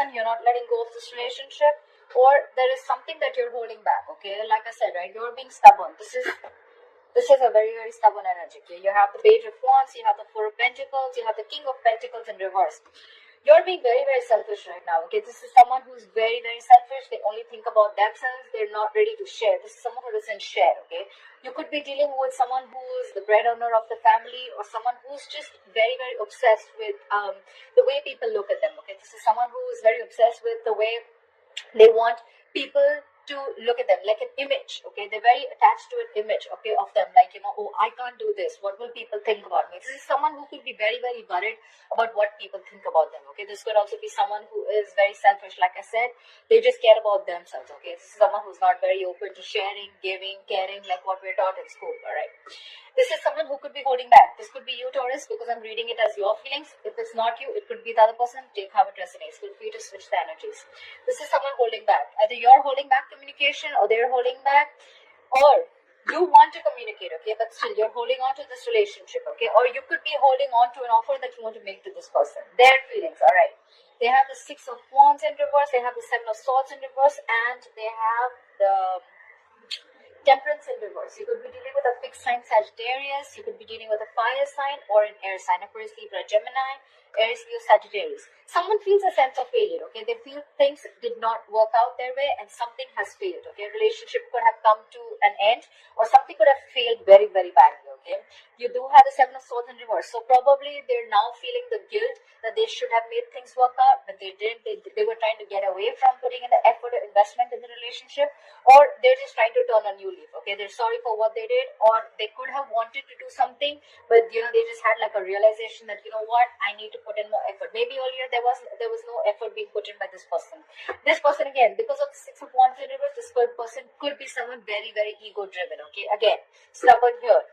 person, you're not letting go of this relationship, or there is something that you're holding back, okay? Like I said, right, you're being stubborn. This is a very, very stubborn energy, okay? You have the Page of Wands, you have the Four of Pentacles, you have the King of Pentacles in reverse. You're being very, very selfish right now, okay? This is someone who's very, very selfish. They only think about themselves. They're not ready to share. This is someone who doesn't share, okay? You could be dealing with someone who's the breadwinner of the family, or someone who's just very, very obsessed with the way people look at them, okay? This is someone who is very obsessed with the way they want people to look at them, like an image, okay? They're very attached to an image, okay, of them, like, oh, I can't do this. What will people think about me? This is someone who could be very, very worried about what people think about them, okay? This could also be someone who is very selfish, like I said. They just care about themselves, okay? This is someone who's not very open to sharing, giving, caring, like what we're taught in school, all right? This is someone who could be holding back. This could be you, Taurus, because I'm reading it as your feelings. If it's not you, it could be the other person. Take how it resonates. Feel free to switch the energies. This is someone holding back. Either you're holding back communication, or they're holding back, or you want to communicate, okay, but still you're holding on to this relationship, okay? Or you could be holding on to an offer that you want to make to this person. Their feelings, all right? They have the Six of Wands in reverse, they have the Seven of Swords in reverse, and they have the Temperance in reverse. You could be dealing with a fixed sign Sagittarius, you could be dealing with a fire sign or an air sign, Aquarius, Libra, Gemini, Aries, Leo, Sagittarius. Someone feels a sense of failure, okay? They feel things did not work out their way and something has failed, okay? A relationship could have come to an end, or something could have failed very, very badly, okay? You do have the Seven of Swords in reverse, so probably they're now feeling the guilt that they should have made things work out, but they didn't. They were trying to get away from putting in the effort or investment in the relationship, or they're just trying to turn a new leaf, okay? They're sorry for what they did, or they could have wanted to do something, but they just had like a realization that, what, I need to put in more effort. Maybe earlier there was no effort being put in by this person. This person, again, because of the Six of Wands in reverse, this person could be someone very, very ego driven, okay? Again, stubborn here.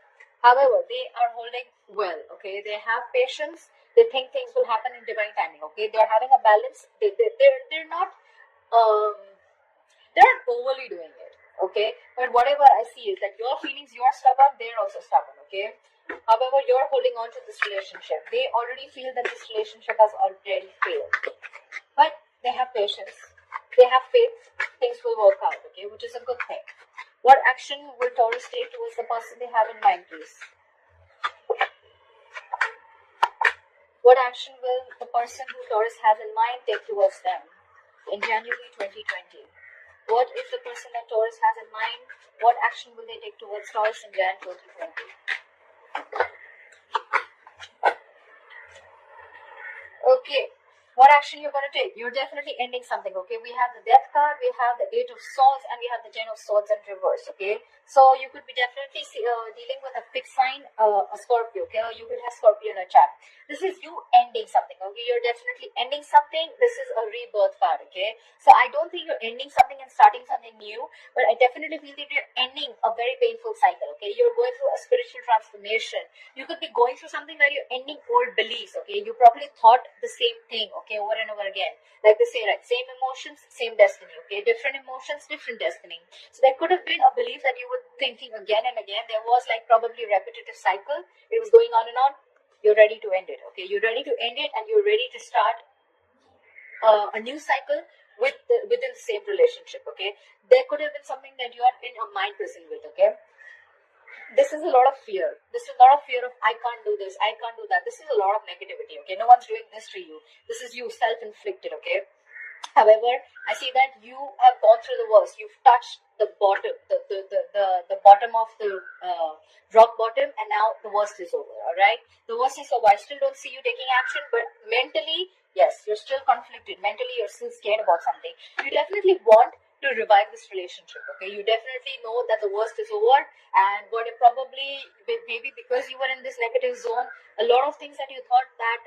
However, they are holding well, okay? They have patience. They think things will happen in divine timing, okay? They're having a balance. They're not they're not overly doing it, okay? But whatever I see is that your feelings, you're stubborn, they're also stubborn, okay? However, you're holding on to this relationship. They already feel that this relationship has already failed, but they have patience. They have faith. Things will work out, okay? Which is a good thing. What action will Taurus take towards the person they have in mind, please? What action will the person who Taurus has in mind take towards them in January 2020? What is the person that Taurus has in mind? What action will they take towards Taurus in January 2020? Okay. What action you're going to take? You're definitely ending something, okay? We have the Death card, we have the Eight of Swords, and we have the Ten of Swords in reverse, okay? So you could be definitely dealing with a fixed sign, a Scorpio, okay? Or you could have Scorpio in a chart. This is you ending something, okay? You're definitely ending something. This is a rebirth card, okay? So I don't think you're ending something and starting something new, but I definitely feel that you're ending a very painful cycle, okay? You're going through a spiritual transformation. You could be going through something where you're ending old beliefs, okay? You probably thought the same thing, okay, over and over again. Like they say, right? Same emotions, same destiny, okay? Different emotions, different destiny. So there could have been a belief that you were thinking again and again. There was like probably a repetitive cycle. It was going on and on. You're ready to end it, okay? You're ready to end it, and you're ready to start a new cycle within the same relationship, okay? There could have been something that you are in a mind prison with, okay? This is a lot of fear. This is a lot of fear of, I can't do this, I can't do that. This is a lot of negativity, okay? No one's doing this to you. This is you, self-inflicted, okay? However, I see that you have gone through the worst. You've touched the bottom, the bottom of the rock bottom, and now the worst is over, all right? The worst is over. I still don't see you taking action, but mentally, yes, you're still conflicted. Mentally, you're still scared about something. You definitely want to revive this relationship, okay? You definitely know that the worst is over, and what it probably, maybe because you were in this negative zone, a lot of things that you thought that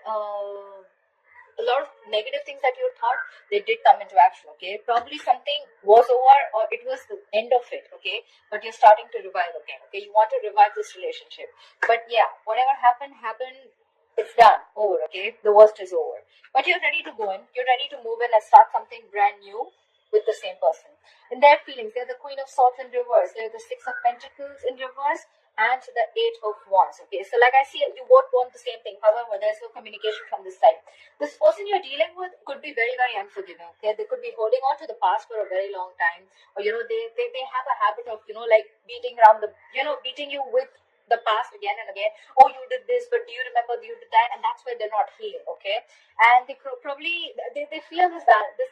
a lot of negative things that you thought, they did come into action, okay? Probably something was over, or it was the end of it, okay? But you're starting to revive again, okay? You want to revive this relationship. But yeah, whatever happened, it's done, over, okay? The worst is over. But you're ready to go in, you're ready to move in and start something brand new with the same person. In their feelings, they're the Queen of Swords in reverse, they're the Six of Pentacles in reverse, and the Eight of Wands. Okay, so like I see, you both want the same thing. However, there's no communication from this side. This person you're dealing with could be very, very unforgiving. Okay, they could be holding on to the past for a very long time, or they have a habit of like beating around the beating you with the past again and again. Oh, you did this, but do you remember you did that? And that's why they're not healing. Okay, and they probably they feel this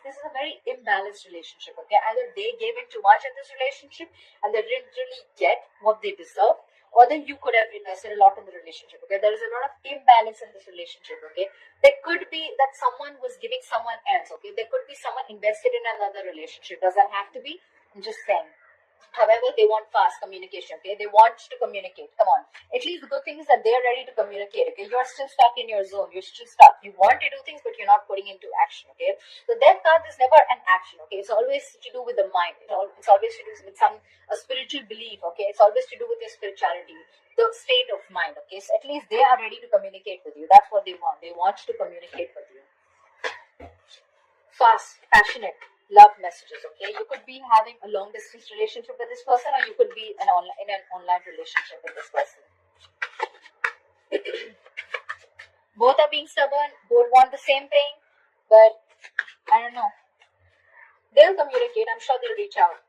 is a very imbalanced relationship. Okay, either they gave in too much in this relationship and they didn't really get what they deserve, or then you could have invested a lot in the relationship. Okay, there is a lot of imbalance in this relationship. Okay, there could be that someone was giving someone else. Okay, there could be someone invested in another relationship. Doesn't have to be. I'm just saying. However, they want fast communication. Okay, they want to communicate. Come on. At least the good thing is that they're ready to communicate. Okay, you're still stuck in your zone. You're still stuck. You want to do things, but you're not putting into action. Okay, the death card is never an action. Okay, it's always to do with the mind. It's always to do with a spiritual belief. Okay, it's always to do with your spirituality, the state of mind. Okay, so at least they are ready to communicate with you. That's what they want. They want to communicate with you. Fast, passionate love messages. Okay, you could be having a long distance relationship with this person, or you could be in an online relationship with this person. Both are being stubborn, both want the same thing, but I don't know. They'll communicate. I'm sure they'll reach out.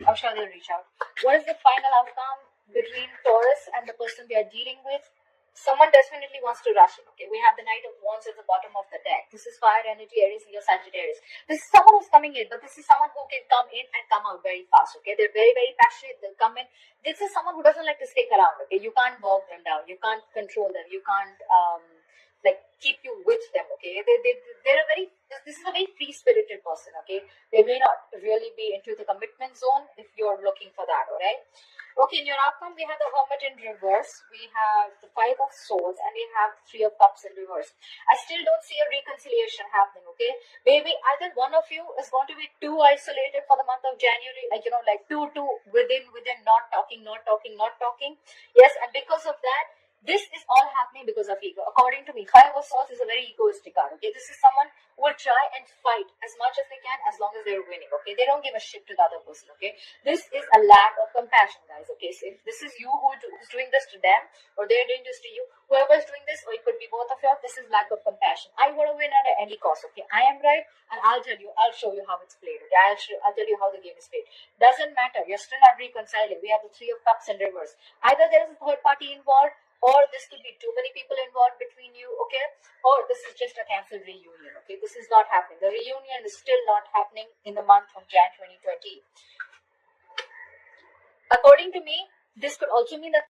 What is the final outcome between Taurus and the person they are dealing with? Someone definitely wants to rush it. Okay, we have the Knight of Wands at the bottom of the deck. This is fire energy, Aries, and your Sagittarius. This is someone who's coming in, but this is someone who can come in and come out very fast. Okay, they're very, very passionate. They'll come in. This is someone who doesn't like to stick around. Okay, you can't bog them down. You can't control them. You can't keep you with them. Okay, they're a very. This is a very free-spirited person. Okay, they may not really be into the commitment zone if you're looking for that. All right. Okay, in your outcome, we have the Hermit in reverse, we have the Five of Swords, and we have the Three of Cups in reverse. I still don't see a reconciliation happening, okay? Maybe either one of you is going to be too isolated for the month of January, too within, not talking. Yes, and because of that, this is all happening because of ego. According to me, Five of Swords is a very egoistic card, okay? This is someone who will try and fight as much as they can as long as they're winning, okay? They don't give a shit to the other person, okay? This is a lack of compassion, guys, okay? So if this is you who's doing this to them, or they're doing this to you, whoever's doing this, or it could be both of you, this is lack of compassion. I want to win at any cost, okay? I am right, and I'll show you how it's played, okay? I'll tell you how the game is played. Doesn't matter, you're still not reconciling. We have the Three of Cups in reverse. Either there is a third party involved, or this could be too many people involved between you, okay? Or this is just a cancelled reunion, okay? This is not happening. The reunion is still not happening in the month of Jan 2020. According to me, this could also mean that